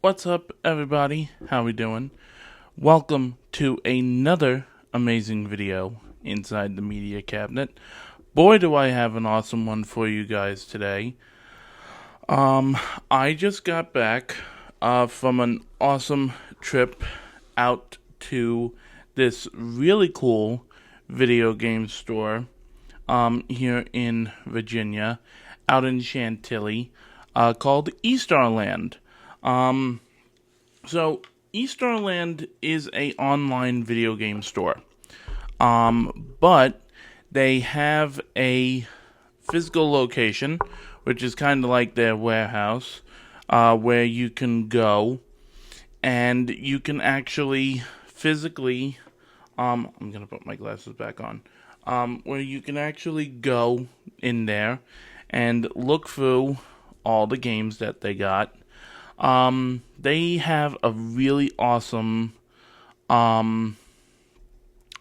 What's up, everybody? How we doing? Welcome to another amazing video inside the media cabinet. Boy, do I have an awesome one for you guys today. I just got back from an awesome trip out to this really cool video game store here in Virginia, out in Chantilly, called Estarland. So Estarland is a online video game store, but they have a physical location, which is kind of like their warehouse, where you can go and you can actually physically, I'm gonna put my glasses back on, where you can actually go in there and look through all the games that they got. They have a really awesome amount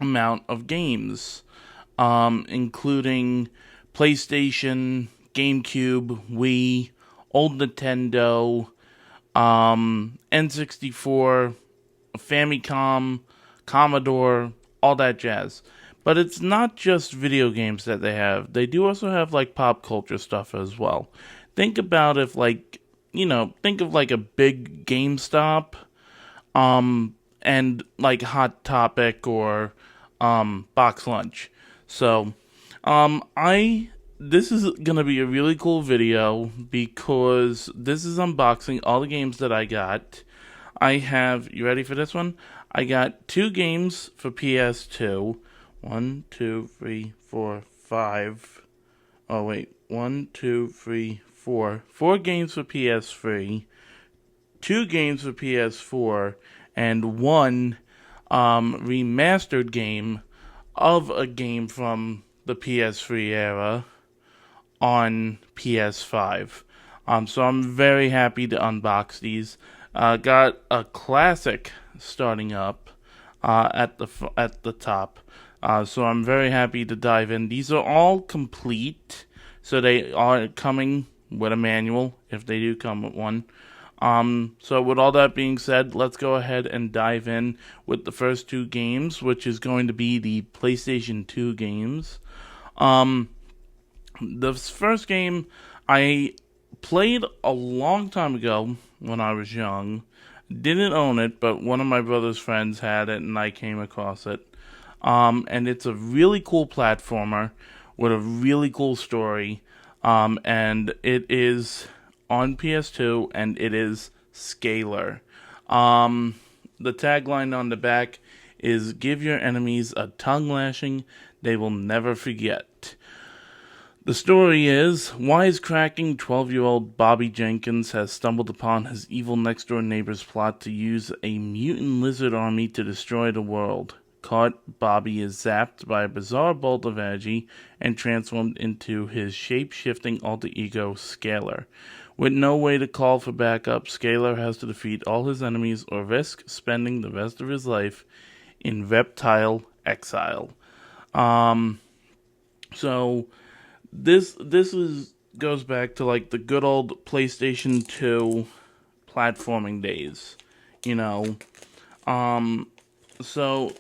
of games, including PlayStation, GameCube, Wii, old Nintendo, N64, Famicom, Commodore, all that jazz. But it's not just video games that they have. They do also have like pop culture stuff as well. Think about if think of like a big GameStop, and like Hot Topic or Box Lunch. So, this is gonna be a really cool video because this is unboxing all the games that I got. You ready for this one? I got 2 games for PS2. 1, 2, 3, 4, 5. Oh wait, 1, 2, 3, 4. 4 games for PS3, 2 games for PS4, and 1 remastered game of a game from the PS3 era on PS5. So I'm very happy to unbox these. Got a classic starting up at the top. So I'm very happy to dive in. These are all complete, so they are coming with a manual, if they do come with one. So with all that being said, let's go ahead and dive in with the first 2 games, which is going to be the PlayStation 2 games. The first game I played a long time ago when I was young. Didn't own it, but one of my brother's friends had it, and I came across it. And it's a really cool platformer with a really cool story. And it is on PS2, and it is Scalar. The tagline on the back is, "Give your enemies a tongue lashing they will never forget." The story is, wisecracking 12-year-old Bobby Jenkins has stumbled upon his evil next-door neighbor's plot to use a mutant lizard army to destroy the world. Caught, Bobby is zapped by a bizarre bolt of energy and transformed into his shape-shifting alter ego, Scalar. With no way to call for backup, Scalar has to defeat all his enemies or risk spending the rest of his life in reptile exile. So this goes back to like the good old PlayStation 2 platforming days, you know. So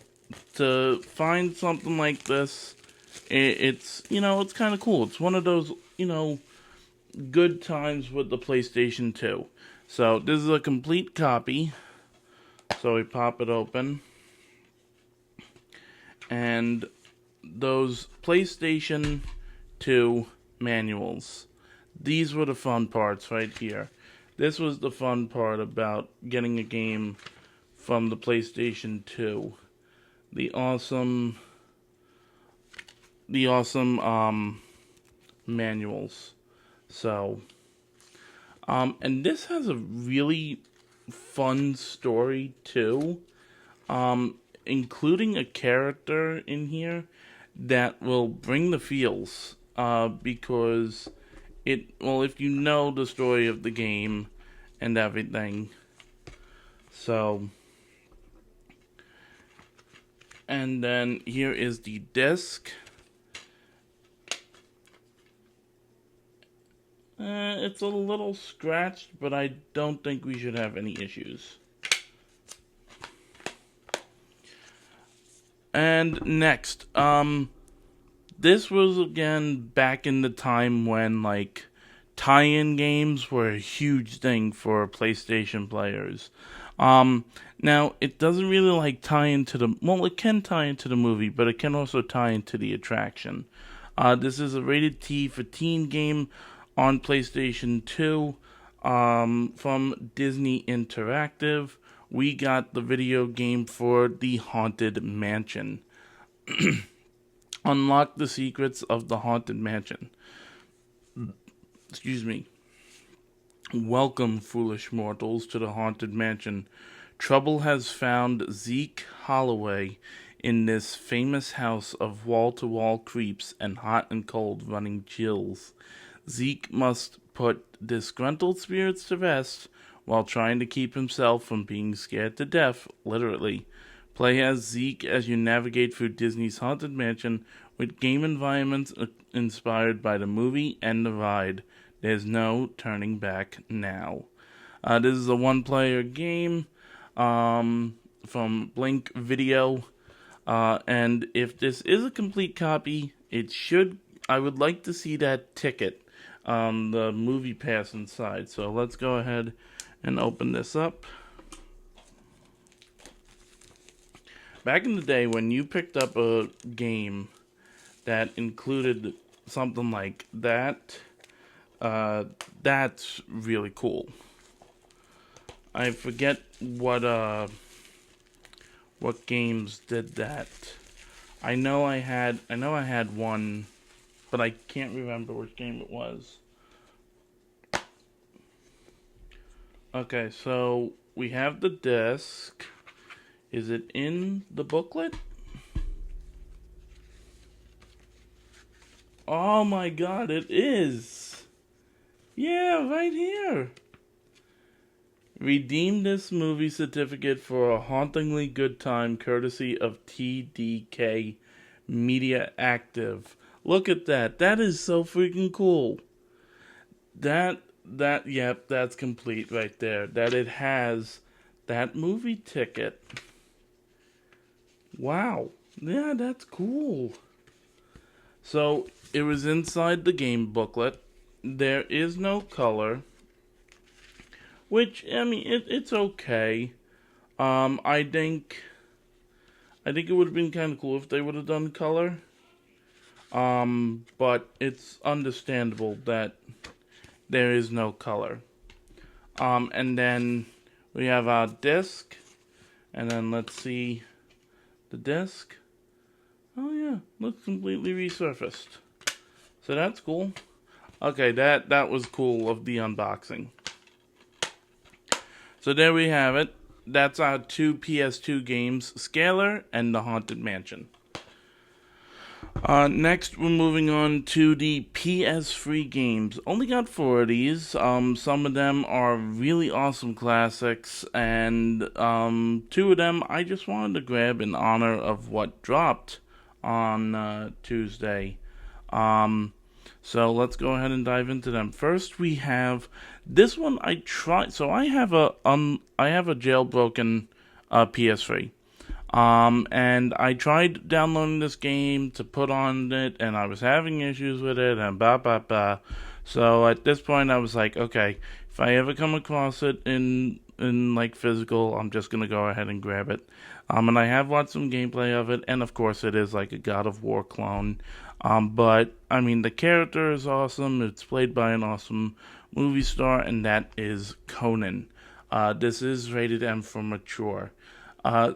to find something like this, it's kind of cool. It's one of those, good times with the PlayStation 2. So this is a complete copy. So we pop it open, and those PlayStation 2 manuals. These were the fun parts right here. This was the fun part about getting a game from the PlayStation 2. The awesome manuals. So, and this has a really fun story too, including a character in here that will bring the feels, because if you know the story of the game and everything. So, And then here is the disc. It's a little scratched, but I don't think we should have any issues. And next, this was again back in the time when like tie-in games were a huge thing for PlayStation players. Now it doesn't really like tie into the, well, it can tie into the movie, but it can also tie into the attraction. This is a rated T for teen game on PlayStation 2 from Disney Interactive. We got the video game for the Haunted Mansion. Unlock the secrets of the Haunted Mansion. Excuse me. Welcome, foolish mortals, to the Haunted Mansion. Trouble has found Zeke Holloway in this famous house of wall-to-wall creeps and hot and cold running chills. Zeke must put disgruntled spirits to rest while trying to keep himself from being scared to death, literally. Play as Zeke as you navigate through Disney's Haunted Mansion with game environments inspired by the movie and the ride. There's no turning back now. This is a one-player game from Blink Video. And if this is a complete copy, I would like to see that ticket, the movie pass inside. So let's go ahead and open this up. Back in the day when you picked up a game that included something like that, that's really cool. I forget what games did that. I know I had one, but I can't remember which game it was. Okay, so we have the disc. Is it in the booklet? Oh my god, it is! Yeah, right here! Redeem this movie certificate for a hauntingly good time courtesy of TDK Media Active. Look at that. That is so freaking cool. Yep, that's complete right there. That it has that movie ticket. Wow. Yeah, that's cool. So, it was inside the game booklet. There is no color. Which, I mean, it's okay. I think it would have been kind of cool if they would have done color. But it's understandable that there is no color. And then we have our disc. And then let's see the disc. Oh yeah, looks completely resurfaced. So that's cool. Okay, that was cool of the unboxing. So there we have it. That's our two PS2 games, Scalar and The Haunted Mansion. Next, we're moving on to the PS3 games. Only got 4 of these. Some of them are really awesome classics, and 2 of them I just wanted to grab in honor of what dropped on Tuesday. So let's go ahead and dive into them. First, we have this one. I tried. So I have a jailbroken PS3. And I tried downloading this game to put on it, and I was having issues with it, and blah, blah, blah. So at this point, I was like, okay, if I ever come across it in like physical, I'm just gonna go ahead and grab it. And I have watched some gameplay of it, and of course, it is like a God of War clone. But I mean, the character is awesome. It's played by an awesome movie star, and that is Conan. This is rated M for mature.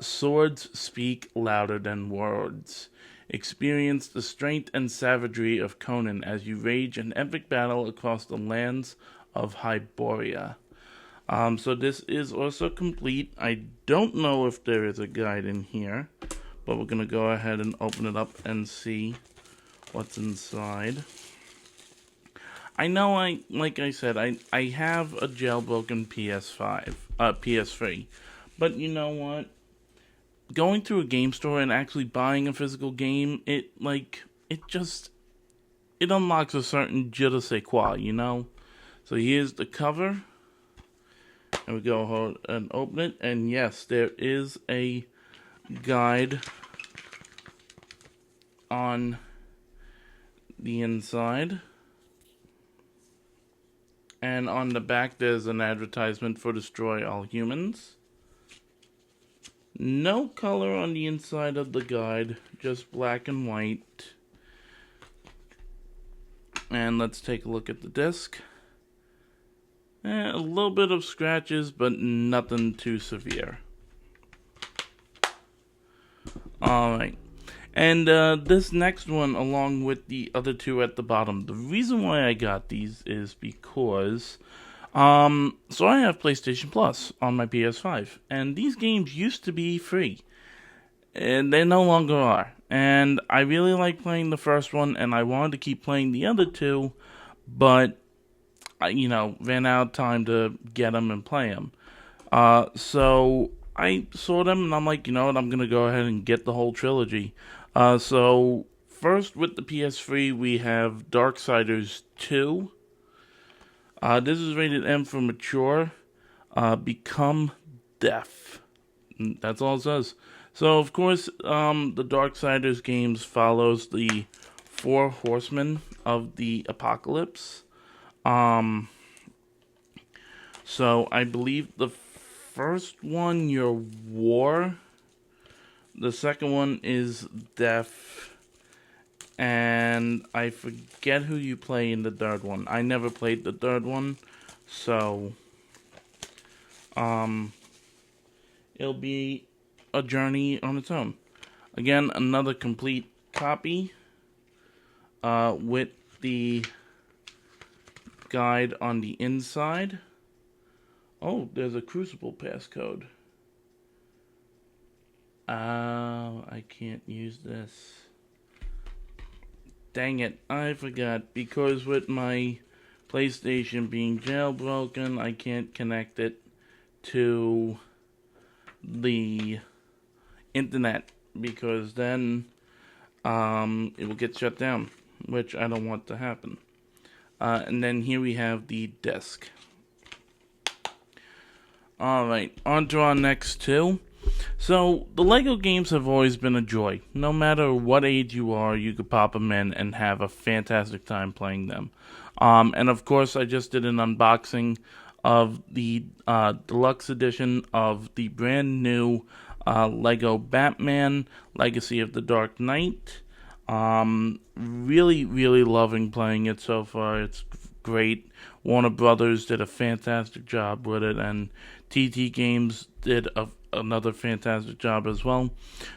Swords speak louder than words. Experience the strength and savagery of Conan as you rage an epic battle across the lands of Hyboria. So this is also complete. I don't know if there is a guide in here, but we're going to go ahead and open it up and see what's inside. I know like I said, I have a jailbroken PS3. But you know what? going to a game store and actually buying a physical game, it unlocks a certain je ne sais quoi, you know? So here's the cover. And we go ahead and open it. And yes, there is a guide on the inside. And on the back, there's an advertisement for Destroy All Humans. No color on the inside of the guide, just black and white. And let's take a look at the disc. A little bit of scratches, but nothing too severe. Alright. And this next one, along with the other two at the bottom, the reason why I got these is because, so I have PlayStation Plus on my PS5, and these games used to be free, and they no longer are. And I really like playing the first one, and I wanted to keep playing the other two, but I, ran out of time to get them and play them. So I saw them, and I'm like, you know what, I'm going to go ahead and get the whole trilogy. So first with the PS3, we have Darksiders 2. This is rated M for mature. Become deaf. That's all it says. So of course, the Darksiders games follows the 4 horsemen of the apocalypse. So I believe the first one, you're war. The second one is deaf. And I forget who you play in the third one. I never played the third one. So, it'll be a journey on its own. Again, another complete copy, with the guide on the inside. Oh, there's a Crucible passcode. I can't use this. Dang it, I forgot. Because with my PlayStation being jailbroken, I can't connect it to the internet. Because then, it will get shut down. Which I don't want to happen. And then here we have the disc. Alright, on to our next two. So, the LEGO games have always been a joy. No matter what age you are, you could pop them in and have a fantastic time playing them. And of course, I just did an unboxing of the deluxe edition of the brand new LEGO Batman Legacy of the Dark Knight. Really, really loving playing it so far. It's great. Warner Brothers did a fantastic job with it, and TT Games did another fantastic job as well.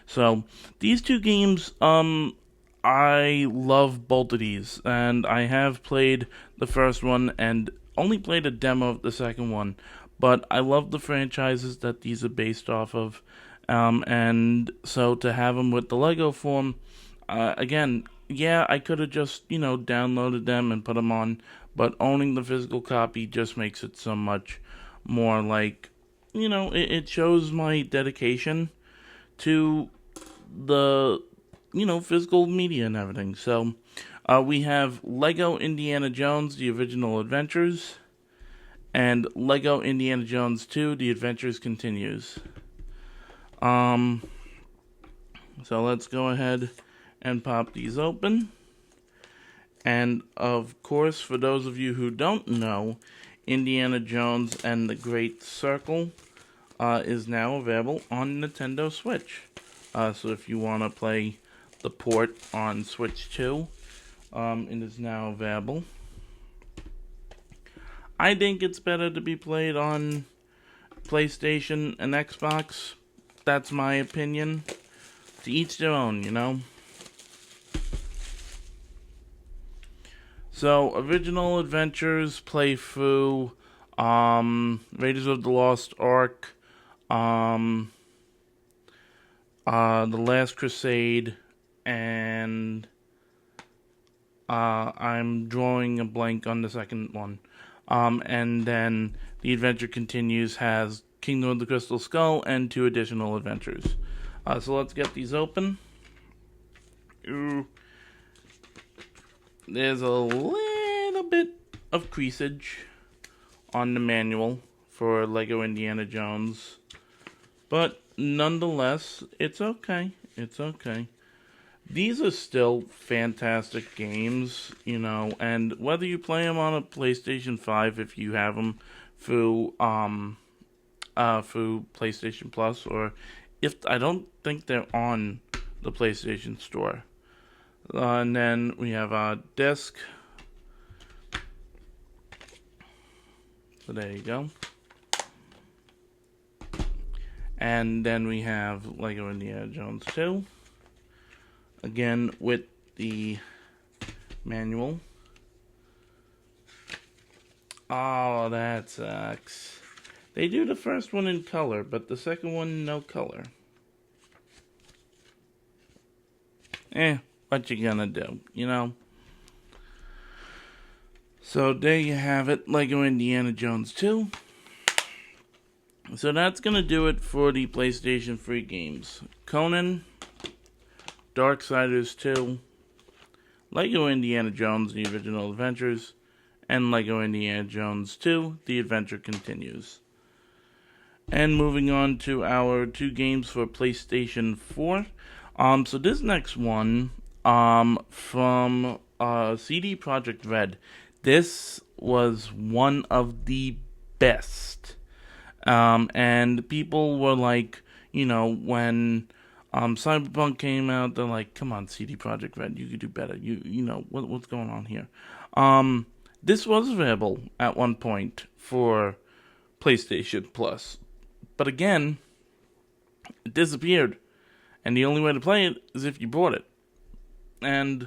So these two games, I love both of these, and I have played the first one and only played a demo of the second one, but I love the franchises that these are based off of, and so to have them with the LEGO form, again, yeah, I could have just, downloaded them and put them on, but owning the physical copy just makes it so much more like, it shows my dedication to the, physical media and everything. So, we have LEGO Indiana Jones, The Original Adventures, and LEGO Indiana Jones 2, The Adventures Continues. So let's go ahead and pop these open. And of course, for those of you who don't know, Indiana Jones and the Great Circle is now available on Nintendo Switch. So if you want to play the port on Switch 2, it is now available. I think it's better to be played on PlayStation and Xbox. That's my opinion. To each their own, So, Original Adventures playthrough, Raiders of the Lost Ark, The Last Crusade, and I'm drawing a blank on the second one. And then The Adventure Continues has Kingdom of the Crystal Skull and 2 additional adventures. So let's get these open. Ooh. There's a little bit of creasage on the manual for Lego Indiana Jones, but nonetheless, it's okay. It's okay. These are still fantastic games, you know, and whether you play them on a PlayStation 5, if you have them through PlayStation Plus, or if I don't think they're on the PlayStation Store. And then we have our disc. So there you go. And then we have Lego Indiana Jones 2. Again, with the manual. Oh, that sucks. They do the first one in color, but the second one, no color. What you gonna do, you know? So there you have it, Lego Indiana Jones 2. So that's gonna do it for the PlayStation 3 games. Conan, Darksiders 2, Lego Indiana Jones The Original Adventures, and Lego Indiana Jones 2 The Adventure Continues. And moving on to our 2 games for PlayStation 4. So this next one, from CD Projekt Red. This was one of the best. And people were like, you know, when Cyberpunk came out, they're like, come on, CD Projekt Red, you could do better. You know, what's going on here? This was available at one point for PlayStation Plus. But again, it disappeared. And the only way to play it is if you bought it. And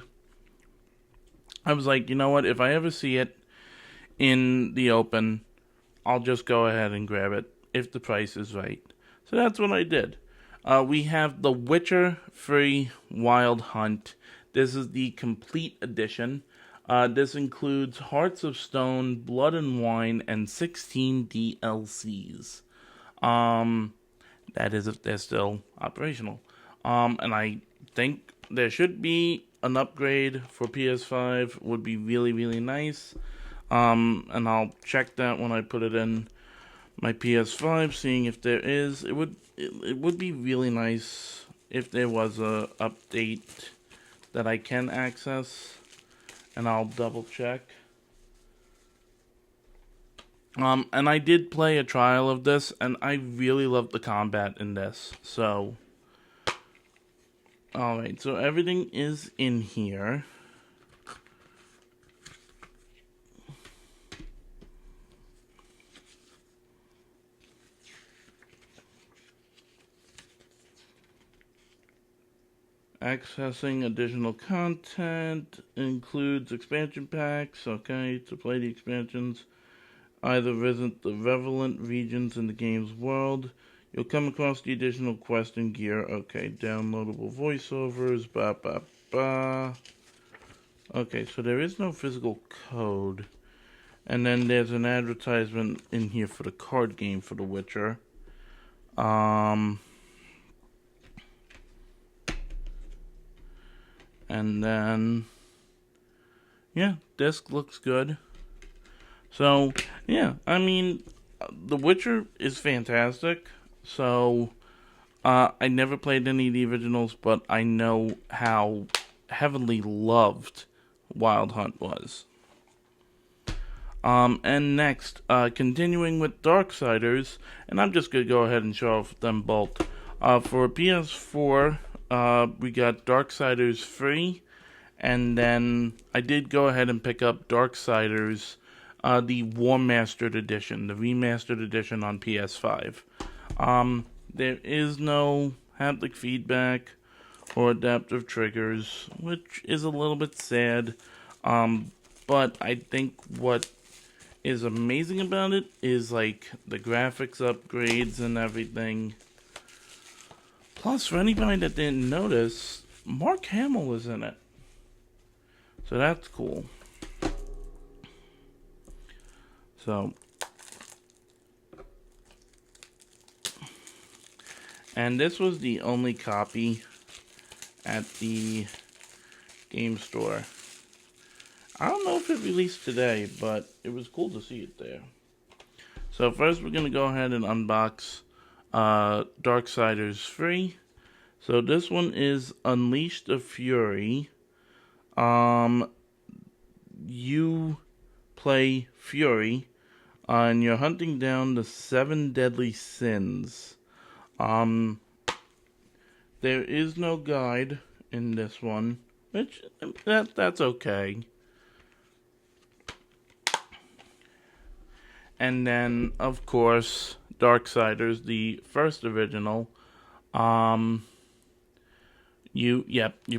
I was like, you know what? If I ever see it in the open, I'll just go ahead and grab it if the price is right. So that's what I did. We have The Witcher 3 Wild Hunt. This is the complete edition. This includes Hearts of Stone, Blood and Wine, and 16 DLCs. That is if they're still operational. And I think there should be an upgrade for PS5. Would be really, really nice. And I'll check that when I put it in my PS5, seeing if there is. It would be really nice if there was a update that I can access, and I'll double check. And I did play a trial of this, and I really loved the combat in this. So, alright, so everything is in here. Accessing additional content includes expansion packs, okay, to play the expansions. Either visit the relevant regions in the game's world. You'll come across the additional quest and gear. Okay, downloadable voiceovers, ba ba ba. Okay, so there is no physical code. And then there's an advertisement in here for the card game for The Witcher. And then, yeah, disc looks good. So, yeah, I mean, The Witcher is fantastic. So, I never played any of the originals, but I know how heavily loved Wild Hunt was. And next, continuing with Darksiders, and I'm just going to go ahead and show off them both. For PS4, we got Darksiders 3, and then I did go ahead and pick up Darksiders, the War Mastered Edition, the Remastered Edition on PS5. There is no haptic feedback or adaptive triggers, which is a little bit sad, but I think what is amazing about it is, like, the graphics upgrades and everything. Plus, for anybody that didn't notice, Mark Hamill is in it. So that's cool. So, And this was the only copy at the game store. I don't know if it released today, but it was cool to see it there. So first we're going to go ahead and unbox Darksiders 3. So this one is Unleash the Fury. You play Fury, and you're hunting down the 7 deadly sins. There is no guide in this one, which that's okay. And then, of course, Darksiders, the first original. You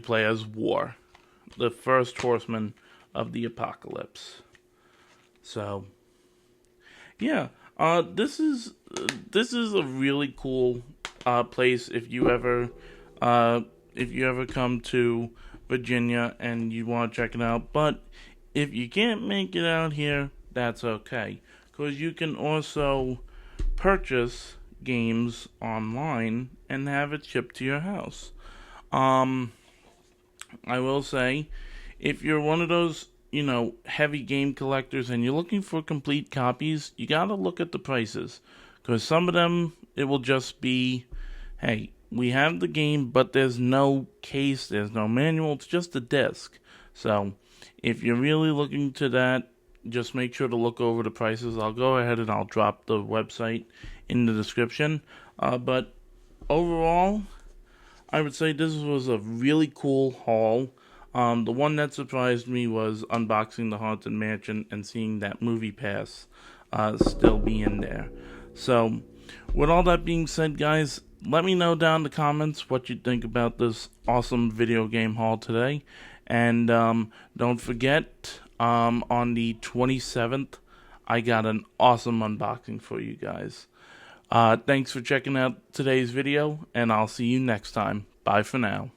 play as War, the first horseman of the apocalypse. So, yeah, this is a really cool place if you ever come to Virginia and you want to check it out. But if you can't make it out here, that's okay, because you can also purchase games online and have it shipped to your house. I will say, if you're one of those, heavy game collectors and you're looking for complete copies, you gotta look at the prices. Because some of them, it will just be, hey, we have the game, but there's no case, there's no manual, it's just a disc. So, if you're really looking to that, just make sure to look over the prices. I'll go ahead and I'll drop the website in the description. But overall, I would say this was a really cool haul. The one that surprised me was unboxing the Haunted Mansion and seeing that Movie Pass still be in there. So, with all that being said, guys, let me know down in the comments what you think about this awesome video game haul today. And don't forget, on the 27th, I got an awesome unboxing for you guys. Thanks for checking out today's video, and I'll see you next time. Bye for now.